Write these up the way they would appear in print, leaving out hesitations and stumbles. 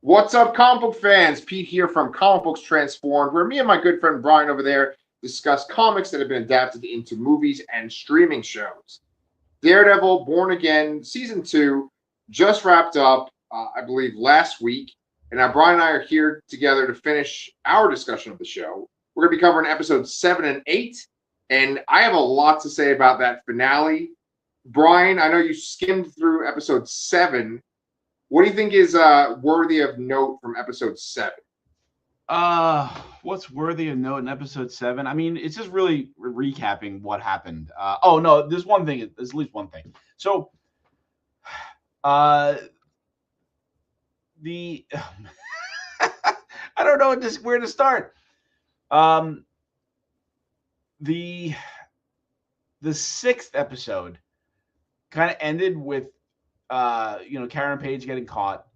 What's up, comic book fans? Pete here from Comic Books Transformed, where me and my good friend Brian over there discuss comics that have been adapted into movies and streaming shows. Daredevil Born Again Season 2 just wrapped up, I believe, last week. And now Brian and I are here together to finish our discussion of the show. We're going to be covering episodes 7 and 8. And I have a lot to say about that finale. Brian, I know you skimmed through episode 7. What do you think is worthy of note from episode 7? What's worthy of note in episode 7? I mean, it's just really recapping what happened. Oh no, there's one thing. There's at least one thing. So, the I don't know where to start. The 6th episode kind of ended with Karen Page getting caught,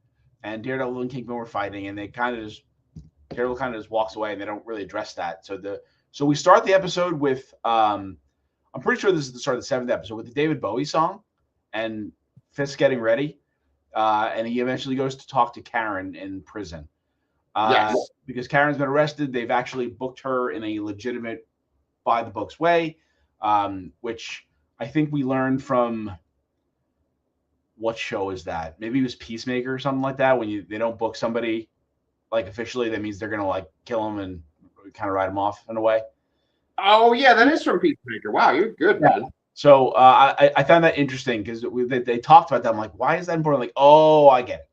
and Daredevil and Kingpin were fighting, and Daredevil kind of just walks away, and they don't really address that. So we start the episode with I'm pretty sure this is the start of the 7th episode with the David Bowie song, and Fisk getting ready, and he eventually goes to talk to Karen in prison. Yes. Because Karen's been arrested, they've actually booked her in a legitimate, by the books way, which I think we learned from. What show is that? Maybe it was Peacemaker or something like that. When they don't book somebody like officially, that means they're gonna like kill them and kind of write them off in a way. Oh yeah, that is from Peacemaker. Wow, you're good, man. So I found that interesting because they talked about that. I'm like, why is that important? Like, oh, I get it.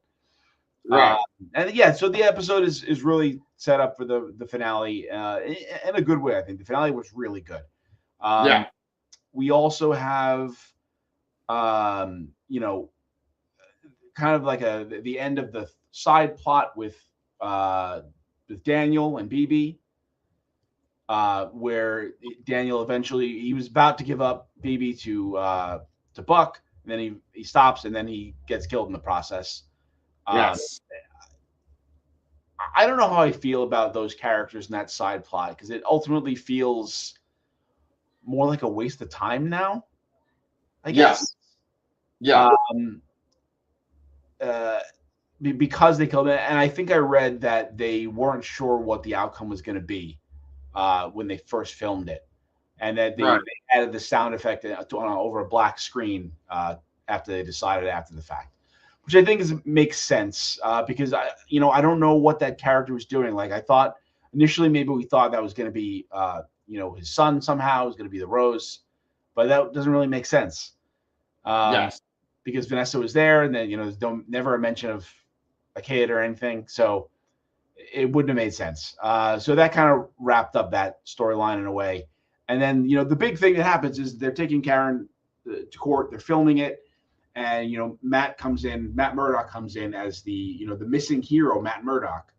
Right. And yeah, so the episode is really set up for the finale in a good way. I think the finale was really good. Yeah. We also have, kind of like the end of the side plot with Daniel and BB, where Daniel eventually he was about to give up BB to Buck, and then he stops, and then he gets killed in the process. Yes. I don't know how I feel about those characters in that side plot because it ultimately feels more like a waste of time now, I guess. Yeah. Because they killed it, and I think I read that they weren't sure what the outcome was going to be when they first filmed it, and that they added the sound effect over a black screen after they decided after the fact, which I think makes sense because I don't know what that character was doing. Like I thought initially, maybe we thought that was going to be his son somehow was going to be the Rose, but that doesn't really make sense. Yes. Because Vanessa was there, and then there's never a mention of a kid or anything, so it wouldn't have made sense. So that kind of wrapped up that storyline in a way. And then the big thing that happens is they're taking Karen to court. They're filming it, and Matt Murdock comes in as the missing hero. Matt Murdock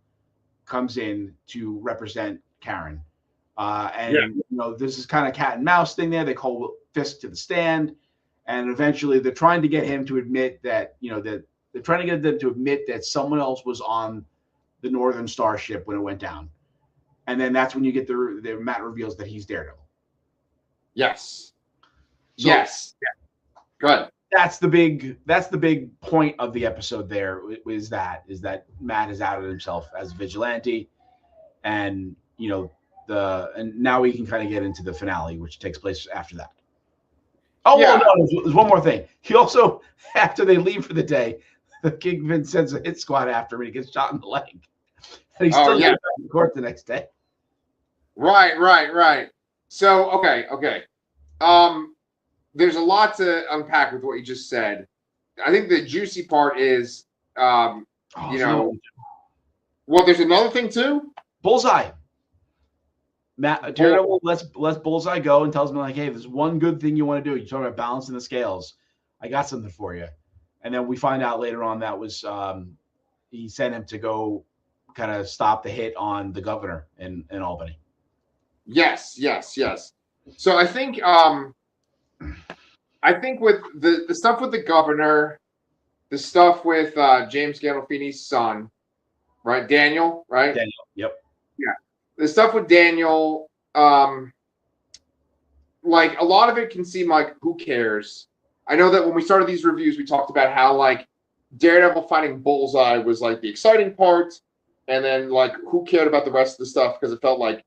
comes in to represent Karen, this is kind of cat and mouse thing there. They call Fisk to the stand. And eventually, they're trying to get him to admit that they're trying to get them to admit that someone else was on the Northern Star ship when it went down, and then that's when you get the Matt reveals that he's Daredevil. Yes. So yes. Good. That's the big point of the episode. There is that Matt has outed himself as a vigilante, and and now we can kind of get into the finale, which takes place after that. Oh, yeah. Well, no, there's one more thing. He also, after they leave for the day, the Kingpin sends a hit squad after him, and he gets shot in the leg. And he's still back in court the next day. Right. So, okay. There's a lot to unpack with what you just said. I think the juicy part is, well, there's another thing too. Bullseye. Daredevil lets Bullseye go and tells him like, "Hey, there's one good thing you want to do. You're talking about balancing the scales. I got something for you." And then we find out later on that was he sent him to go kind of stop the hit on the governor in Albany. Yes. So I think with the stuff with the governor, the stuff with James Gandolfini's son, right? Daniel, right? Daniel. Yep. Yeah. The stuff with Daniel, like a lot of it can seem like who cares. I know that when we started these reviews, we talked about how like Daredevil fighting Bullseye was like the exciting part, and then like who cared about the rest of the stuff because it felt like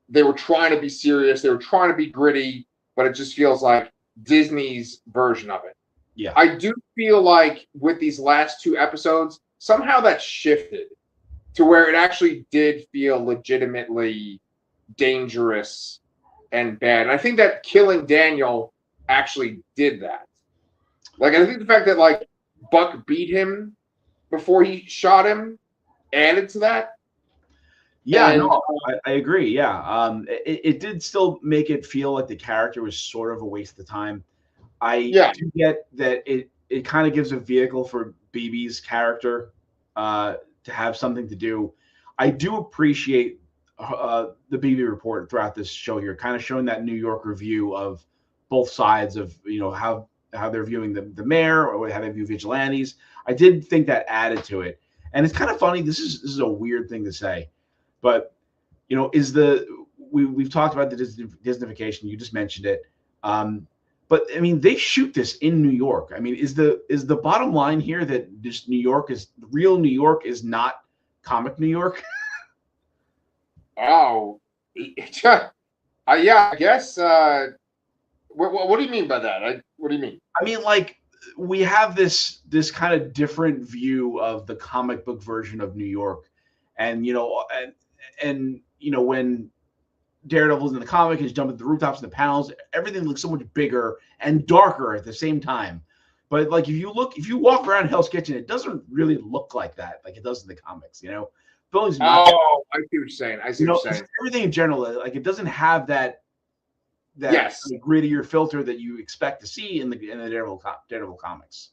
they were trying to be serious, they were trying to be gritty, but it just feels like Disney's version of it. Yeah. I do feel like with these last two episodes, somehow that shifted to where it actually did feel legitimately dangerous and bad. And I think that killing Daniel actually did that. Like, I think the fact that like Buck beat him before he shot him added to that. Yeah, And no, I agree. Yeah, it did still make it feel like the character was sort of a waste of time. I yeah, do get that it kind of gives a vehicle for BB's character to have something to do. I do appreciate the BB report throughout this show here, kind of showing that New York review of both sides of how they're viewing the mayor or how they view vigilantes. I did think that added to it, and it's kind of funny. This is a weird thing to say, but we've talked about the Disneyfication. You just mentioned it. But I mean, they shoot this in New York. I mean, is the bottom line here that just real New York is not comic New York? oh, yeah, I guess. What do you mean by that? What do you mean? I mean, like we have this kind of different view of the comic book version of New York, and when Daredevil's in the comic, he's jumping the rooftops and the panels. Everything looks so much bigger and darker at the same time. But like if you walk around Hell's Kitchen, it doesn't really look like that, like it does in the comics. Buildings not. Oh, I see what you're saying. I see what you're saying. Everything in general, like it doesn't have that yes. kind of grittier filter that you expect to see in the Daredevil comics.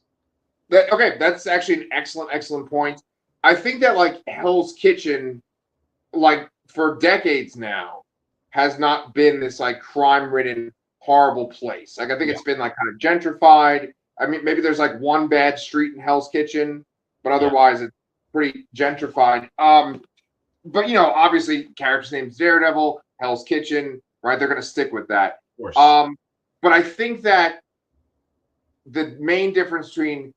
Okay, that's actually an excellent point. I think that like Hell's Kitchen, like for decades now, has not been this like crime-ridden, horrible place. Like I think it's been like kind of gentrified. I mean, maybe there's like one bad street in Hell's Kitchen, but otherwise it's pretty gentrified. But obviously, character's name's Daredevil, Hell's Kitchen, right? They're gonna stick with that. Of course. But I think that the main difference between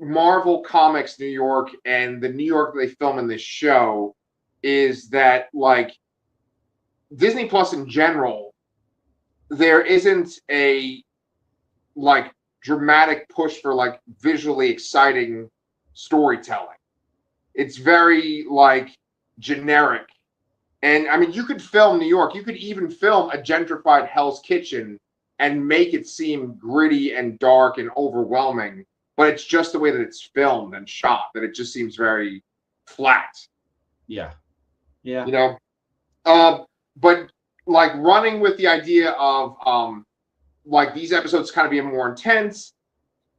Marvel Comics New York and the New York they film in this show is that like Disney Plus in general, there isn't a like dramatic push for like visually exciting storytelling. It's very like generic. And I mean, you could film New York, you could even film a gentrified Hell's Kitchen and make it seem gritty and dark and overwhelming, but it's just the way that it's filmed and shot that it just seems very flat. Yeah. Yeah. But like running with the idea of like these episodes kind of being more intense,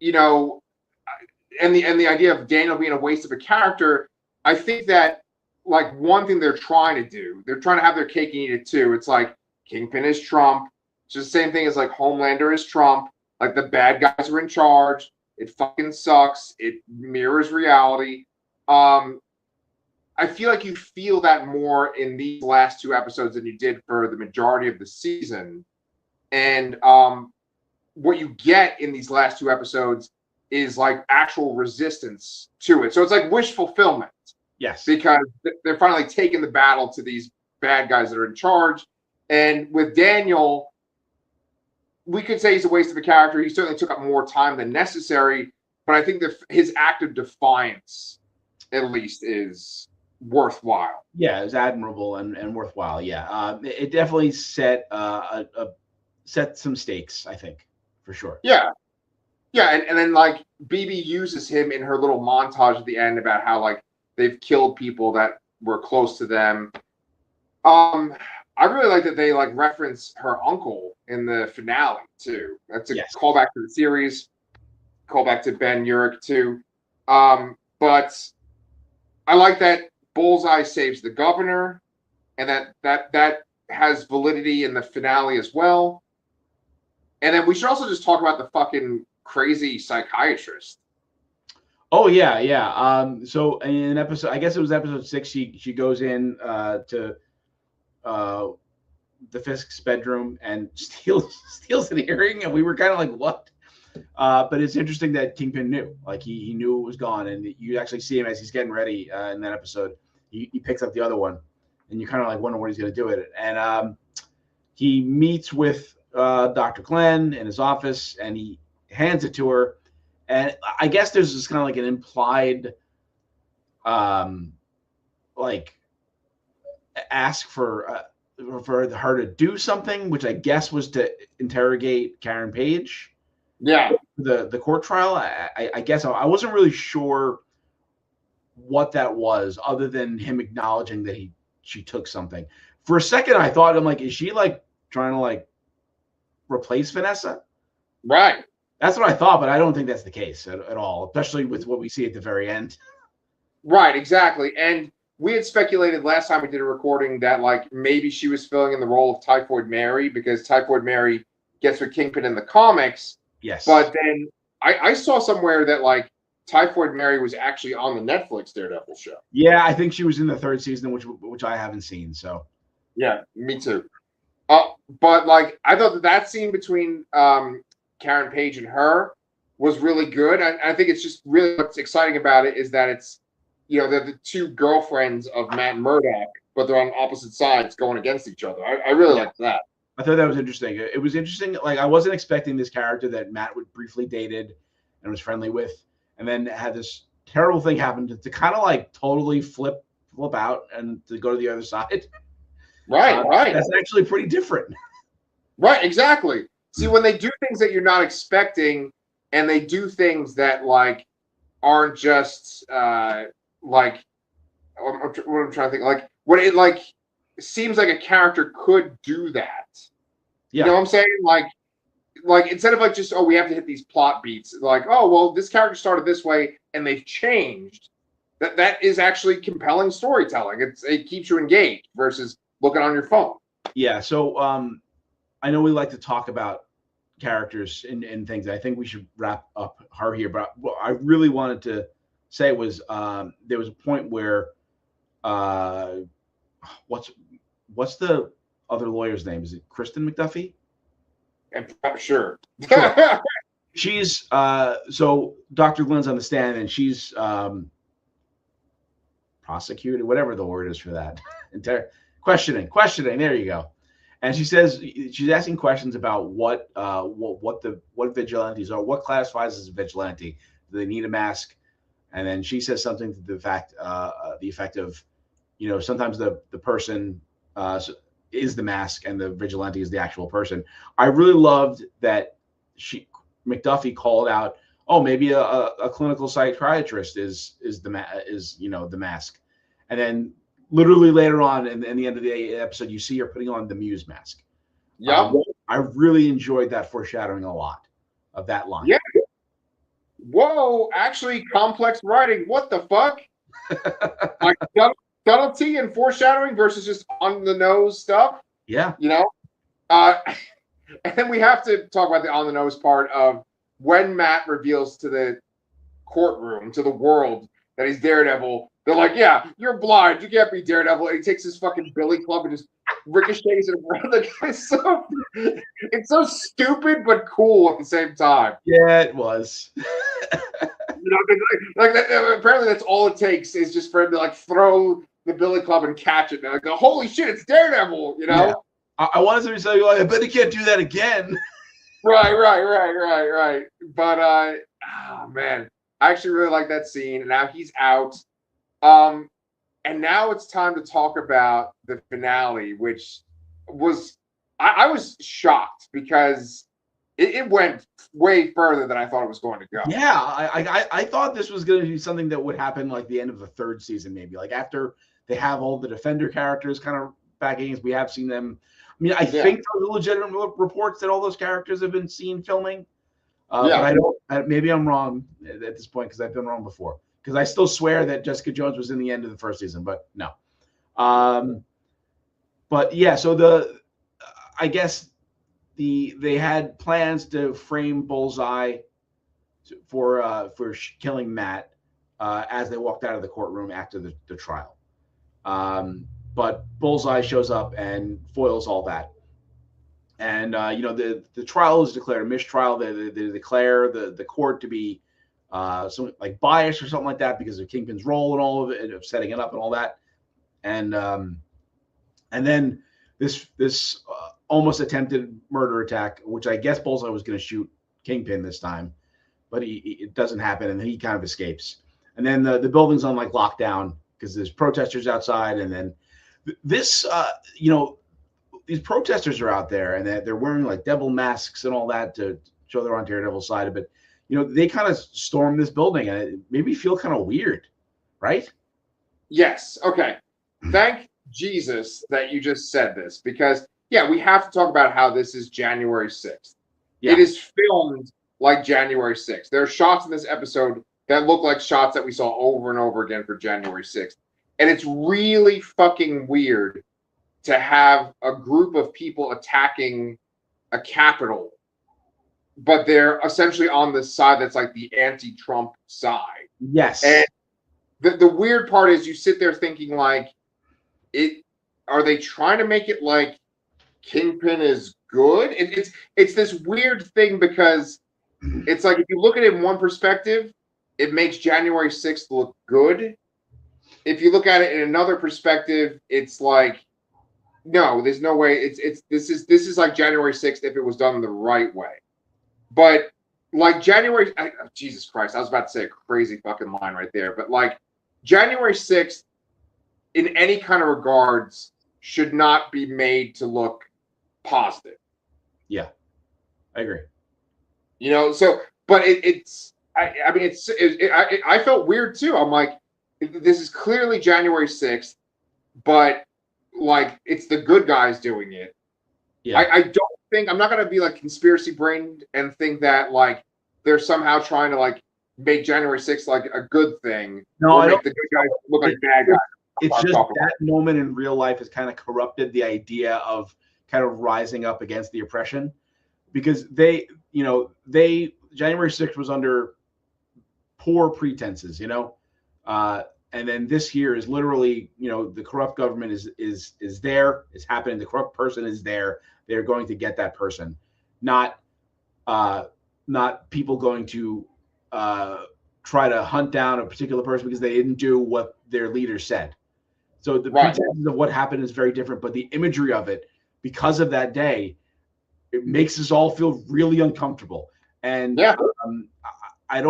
and the idea of Daniel being a waste of a character, I think that like one thing they're trying to have their cake and eat it too. It's like Kingpin is Trump. It's just the same thing as like Homelander is Trump. Like the bad guys are in charge. It fucking sucks. It mirrors reality. I feel like you feel that more in these last two episodes than you did for the majority of the season. And what you get in these last two episodes is like actual resistance to it. So it's like wish fulfillment. Yes. Because they're finally taking the battle to these bad guys that are in charge. And with Daniel, we could say he's a waste of a character. He certainly took up more time than necessary. But I think that his act of defiance, at least, is worthwhile. Yeah, it was admirable and worthwhile. Yeah, it definitely set some stakes, I think, for sure. Yeah, and then like BB uses him in her little montage at the end about how like they've killed people that were close to them. I really like that they like reference her uncle in the finale too. That's a callback to the series, callback to Ben Urich too. But I like that Bullseye saves the governor, and that has validity in the finale as well. And then we should also just talk about the fucking crazy psychiatrist. Oh yeah. So in episode, I guess it was episode 6, she goes in to the Fisk's bedroom and steals an earring, and we were kind of like, what? But it's interesting that Kingpin knew, like he knew it was gone, and you actually see him as he's getting ready in that episode. He picks up the other one, and you kind of like wonder what he's going to do with it. And he meets with Dr. Glenn in his office, and he hands it to her. And I guess there's this kind of like an implied, like, ask for her to do something, which I guess was to interrogate Karen Page. Yeah. The court trial. I guess I wasn't really sure what that was, other than him acknowledging that she took something. For a second, I thought, I'm like, is she like trying to like replace Vanessa? Right. That's what I thought, but I don't think that's the case at all, especially with what we see at the very end. Right, exactly. And we had speculated last time we did a recording that like maybe she was filling in the role of Typhoid Mary, because Typhoid Mary gets with Kingpin in the comics. Yes. But then I saw somewhere that like Typhoid Mary was actually on the Netflix Daredevil show. Yeah, I think she was in the third season, which I haven't seen. So yeah, me too. But like I thought that scene between Karen Page and her was really good. I think it's just really what's exciting about it is that it's, you know, they're the two girlfriends of Matt Murdock, but they're on opposite sides going against each other. I really liked that. I thought that was interesting. It was interesting. Like I wasn't expecting this character that Matt would briefly dated and was friendly with, and then had this terrible thing happen to kind of like totally flip out and to go to the other side. Right, right. That's actually pretty different. Right, exactly. See, when they do things that you're not expecting, and they do things that like aren't just like what I'm trying to think, like when it like seems like a character could do that. Yeah. You know what I'm saying? Like instead of like just, oh, we have to hit these plot beats, like, oh well, this character started this way and they've changed. That is actually compelling storytelling. It keeps you engaged versus looking on your phone. Yeah. So I know we like to talk about characters and things. I think we should wrap up her here, but what I really wanted to say was there was a point where what's the other lawyer's name? Is it Kristen McDuffie? I'm sure. She's so Dr. Glenn's on the stand and she's prosecuted, whatever the word is for that. Questioning. There you go. And she says she's asking questions about what vigilantes are, what classifies as a vigilante. Do they need a mask? And then she says something to the effect of, you know, sometimes the person is the mask and the vigilante is the actual person. I really loved that McDuffie called out, oh, maybe a clinical psychiatrist is the mask. And then literally later on in the end of the episode, you see her putting on the Muse mask. Yeah. I really enjoyed that foreshadowing a lot of that line. Yeah. Whoa, actually complex writing. What the fuck? Like subtlety and foreshadowing versus just on the nose stuff. Yeah. You know? And then we have to talk about the on the nose part of when Matt reveals to the courtroom, to the world, that he's Daredevil. They're like, yeah, you're blind. You can't be Daredevil. And he takes his fucking billy club and just ricochets it around. Like, it's so stupid but cool at the same time. Yeah, it was. You know, like apparently that's all it takes is just for him to like throw the billy club and catch it. And like, holy shit, it's Daredevil, you know? Yeah. I wanted somebody to say, like, I bet he can't do that again. Right. But oh man, I actually really like that scene. And now he's out. And now it's time to talk about the finale, which was I was shocked because it went way further than I thought it was going to go. Yeah, I thought this was going to be something that would happen like the end of the third season, maybe like after they have all the Defender characters kind of back against. We have seen them. I mean, I think there are legitimate reports that all those characters have been seen filming. But I don't. Maybe I'm wrong at this point because I've been wrong before. Because I still swear that Jessica Jones was in the end of the first season, but no. But yeah, so I guess they had plans to frame Bullseye for killing Matt as they walked out of the courtroom after the trial. But Bullseye shows up and foils all that. And the trial is declared a mistrial. They declare the court to be something like biased or something like that because of Kingpin's role and all of it, of setting it up and all that. And then this almost attempted murder attack, which I guess Bullseye was going to shoot Kingpin this time, but it doesn't happen, and he kind of escapes. And then the building's on like lockdown because there's protesters outside, and then this these protesters are out there, and they're wearing like devil masks and all that to show they're on Daredevil's side of it. They kind of storm this building, and it made me feel kind of weird, right? Yes. Okay. Thank Jesus that you just said this, because we have to talk about how this is January 6th. Yeah. It is filmed like January 6th. There are shots in this episode that look like shots that we saw over and over again for January 6th. And it's really fucking weird to have a group of people attacking a Capitol, but they're essentially on the side that's like the anti-Trump side. Yes. And the weird part is you sit there thinking like, are they trying to make it like Kingpin is good? It's this weird thing because it's like if you look at it in one perspective, it makes January 6th look good. If you look at it in another perspective, it's like, no, there's no way. This is like January 6th if it was done the right way. But like Jesus Christ, I was about to say a crazy fucking line right there. But like January 6th, in any kind of regards, should not be made to look positive. Yeah, I agree. But I felt weird too. I'm like, this is clearly January 6th, but like it's the good guys doing it. Yeah. I don't think, I'm not going to be like conspiracy brained and think that like they're somehow trying to like make January 6th like a good thing. No, I make the good guys look like bad guys. It's just that moment in real life has kind of corrupted the idea of kind of rising up against the oppression, because January 6th was under poor pretenses, and then this here is literally, the corrupt government is there, it's happening. The corrupt person is there. They're going to get that person, not people going to try to hunt down a particular person because they didn't do what their leader said. So the pretenses of what happened is very different, but the imagery of it, because of that day, it makes us all feel really uncomfortable. And I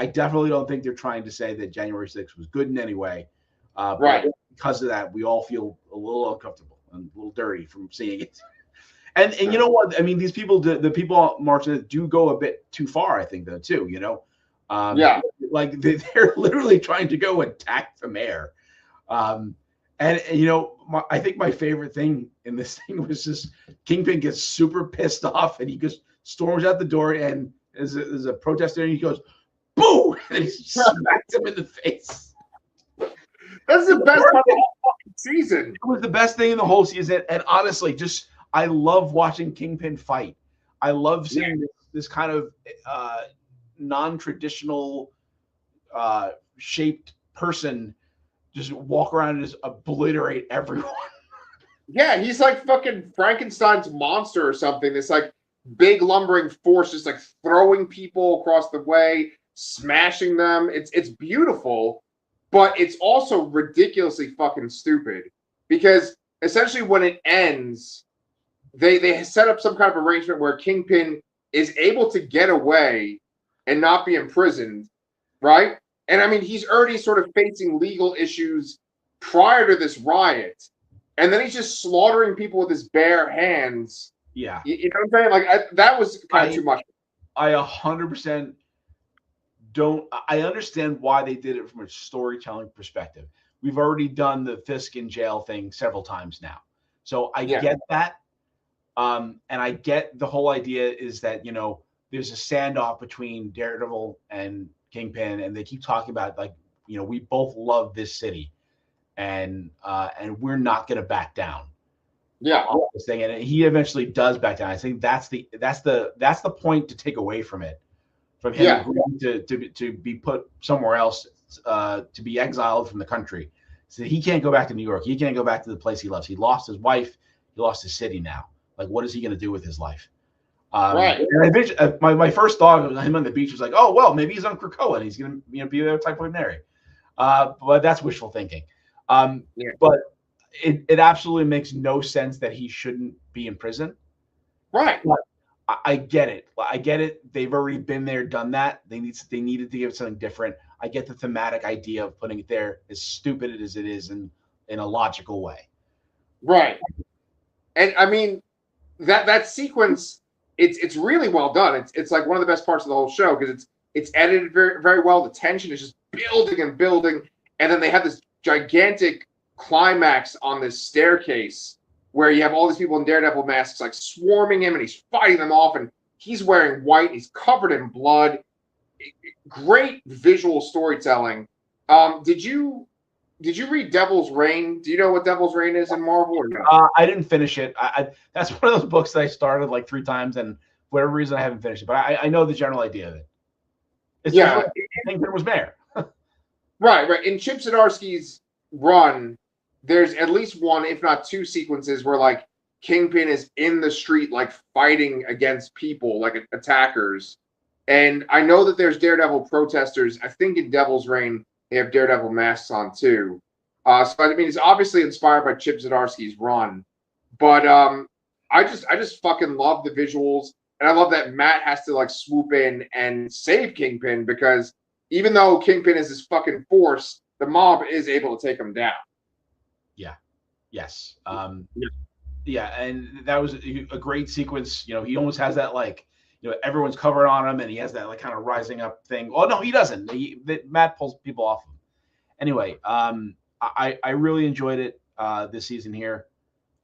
definitely don't think they're trying to say that January 6th was good in any way. But because of that, we all feel a little uncomfortable and a little dirty from seeing it. And you know what? I mean, these people, the people marching, do go a bit too far, I think, though, too, like they're literally trying to go attack the mayor. I think my favorite thing in this thing was just Kingpin gets super pissed off and he just storms out the door, and there's a protester and he goes, "Boo!" and he smacks him in the face. That's the best part of the whole fucking season. It was the best thing in the whole season, and honestly, I love watching Kingpin fight. I love seeing this kind of non-traditional shaped person just walk around and just obliterate everyone. Yeah, he's like fucking Frankenstein's monster or something. This like big lumbering force just like throwing people across the way, smashing them. It's beautiful, but it's also ridiculously fucking stupid, because essentially when it ends, they set up some kind of arrangement where Kingpin is able to get away and not be imprisoned, right? And I mean, he's already sort of facing legal issues prior to this riot, and then he's just slaughtering people with his bare hands. Yeah, you know what I'm saying? Like that was kind of too much. I 100% don't. I understand why they did it from a storytelling perspective. We've already done the Fisk in jail thing several times now, so I get that. And I get the whole idea is that there's a standoff between Daredevil and Kingpin, and they keep talking about like we both love this city, and we're not going to back down. Yeah, this thing, and he eventually does back down. I think that's the point to take away from it, from him agreeing to be put somewhere else, to be exiled from the country. So he can't go back to New York. He can't go back to the place he loves. He lost his wife. He lost his city now. Like, what is he going to do with his life? Right. And my first thought of him on the beach was like, oh, well, maybe he's on Krakoa and he's going to be there type of Mary. But that's wishful thinking. Yeah. But it absolutely makes no sense that he shouldn't be in prison. Right. But I get it. I get it. They've already been there, done that. They needed to give it something different. I get the thematic idea of putting it there, as stupid as it is, in a logical way. Right. And I mean, that sequence, it's really well done. It's like one of the best parts of the whole show because it's edited very, very well. The tension is just building and building, and then they have this gigantic climax on this staircase where you have all these people in Daredevil masks like swarming him, and he's fighting them off, and he's wearing white, and he's covered in blood. Great visual storytelling. Did you read Devil's Reign? Do you know what Devil's Reign is in Marvel or no? I didn't finish it. That's one of those books that I started like 3 times, and for whatever reason I haven't finished it. But I know the general idea of it. It's Kingpin was mayor. Right. In Chip Zdarsky's run, there's at least one, if not 2 sequences where like Kingpin is in the street, like fighting against people, like attackers. And I know that there's Daredevil protesters. I think in Devil's Reign, they have Daredevil masks on too. So I mean, it's obviously inspired by Chip Zdarsky's run, but I just fucking love the visuals, and I love that Matt has to like swoop in and save Kingpin because even though Kingpin is this fucking force, the mob is able to take him down. Yeah. Yes. Yeah, and that was a great sequence. You know, he almost has that like, you know, everyone's covered on him, and he has that like kind of rising up thing. Oh no, he doesn't. Matt pulls people off him. Anyway, I really enjoyed it this season here.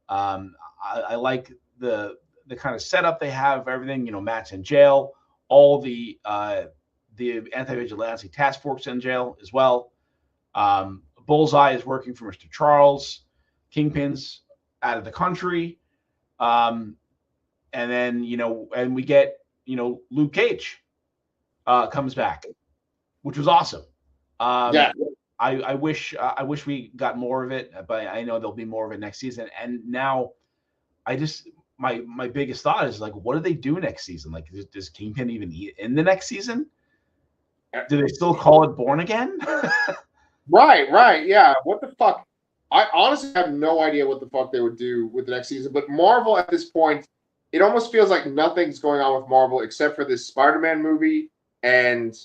I like the kind of setup they have. Everything, you know, Matt's in jail. All the anti-vigilante task force in jail as well. Bullseye is working for Mr. Charles. Kingpin's out of the country. And then, you know, and we get, you know, Luke Cage comes back, which was awesome. Yeah. I wish we got more of it, but I know there'll be more of it next season. And now I just, my biggest thought is like, what do they do next season? Like, does Kingpin even in the next season? Do they still call it Born Again? Right. Yeah. What the fuck? I honestly have no idea what the fuck they would do with the next season. But Marvel at this point, it almost feels like nothing's going on with Marvel except for this Spider-Man movie and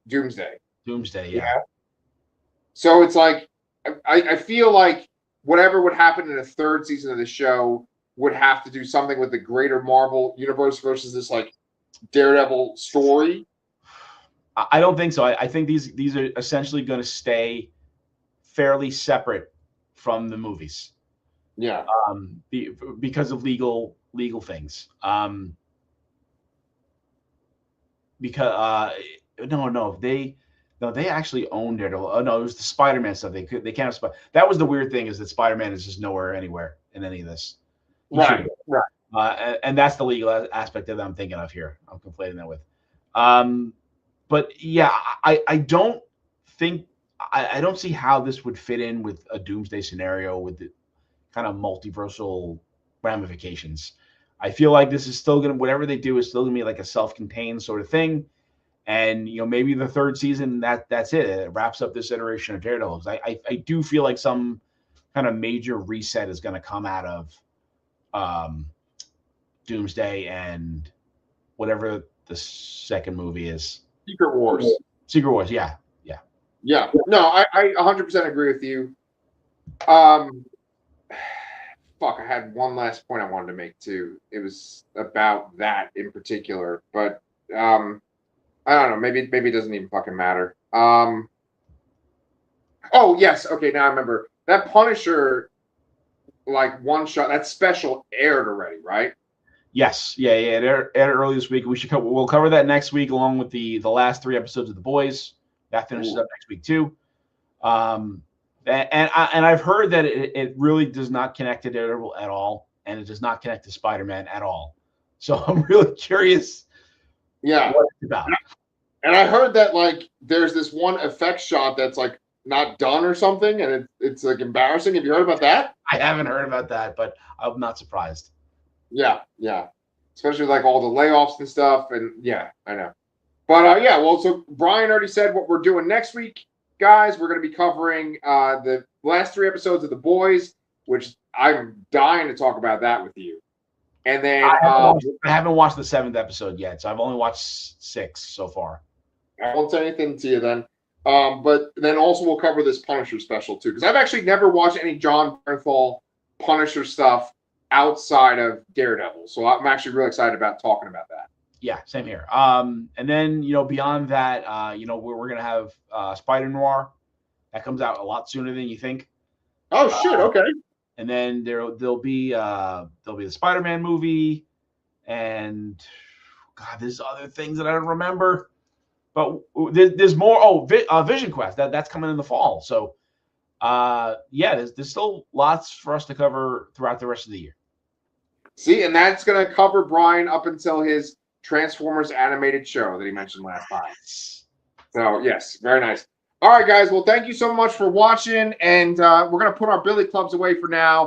Doomsday. Yeah. So it's like I feel like whatever would happen in a 3rd season of the show would have to do something with the greater Marvel universe versus this like Daredevil story. I don't think so. I think these are essentially going to stay fairly separate from the movies. Yeah. Because of legal things. Because they actually own Daredevil. Oh no, it was the Spider-Man stuff. They can't have that was the weird thing, is that Spider-Man is just nowhere anywhere in any of this. Right. And that's the legal aspect that I'm thinking of here. I'm conflating that with. But yeah, I don't think I don't see how this would fit in with a Doomsday scenario with the kind of multiversal ramifications. I feel like this is still gonna, whatever they do is still gonna be like a self-contained sort of thing. And you know, maybe the 3rd season that's it. It wraps up this iteration of Daredevil. I do feel like some kind of major reset is going to come out of Doomsday and whatever the second movie is. Secret Wars. Yeah. No, I 100% agree with you. Fuck, I had one last point I wanted to make too. It was about that in particular, but I don't know. Maybe it doesn't even fucking matter. Oh yes, okay. Now I remember that Punisher, like one shot. That special aired already, right? Yes, yeah. It aired early this week. We'll cover that next week along with the last 3 episodes of The Boys. That finishes up next week too. And I've heard that it really does not connect to Daredevil at all, and it does not connect to Spider-Man at all. So I'm really curious. Yeah. What it's about. And I heard that like there's this one effect shot that's like not done or something, and it's like embarrassing. Have you heard about that? I haven't heard about that, but I'm not surprised. Yeah, yeah. Especially like all the layoffs and stuff. And yeah, I know. But yeah, well, so Brian already said what we're doing next week, guys. We're going to be covering the last 3 episodes of The Boys, which I'm dying to talk about that with you. And then I haven't watched the 7th episode yet, so I've only watched 6 so far. I won't say anything to you then. But then also we'll cover this Punisher special too, because I've actually never watched any John Bernthal Punisher stuff outside of Daredevil. So I'm actually really excited about talking about that. Yeah, same here. And then beyond that, we're gonna have Spider Noir that comes out a lot sooner than you think. Oh shit! Okay. And then there'll be the Spider-Man movie, and God, there's other things that I don't remember. But there's more. Oh, Vision Quest that's coming in the fall. So yeah, there's still lots for us to cover throughout the rest of the year. See, and that's going to cover Brian up until his Transformers animated show that he mentioned last time. So, yes, very nice. All right, guys. Well, thank you so much for watching. And we're going to put our billy clubs away for now.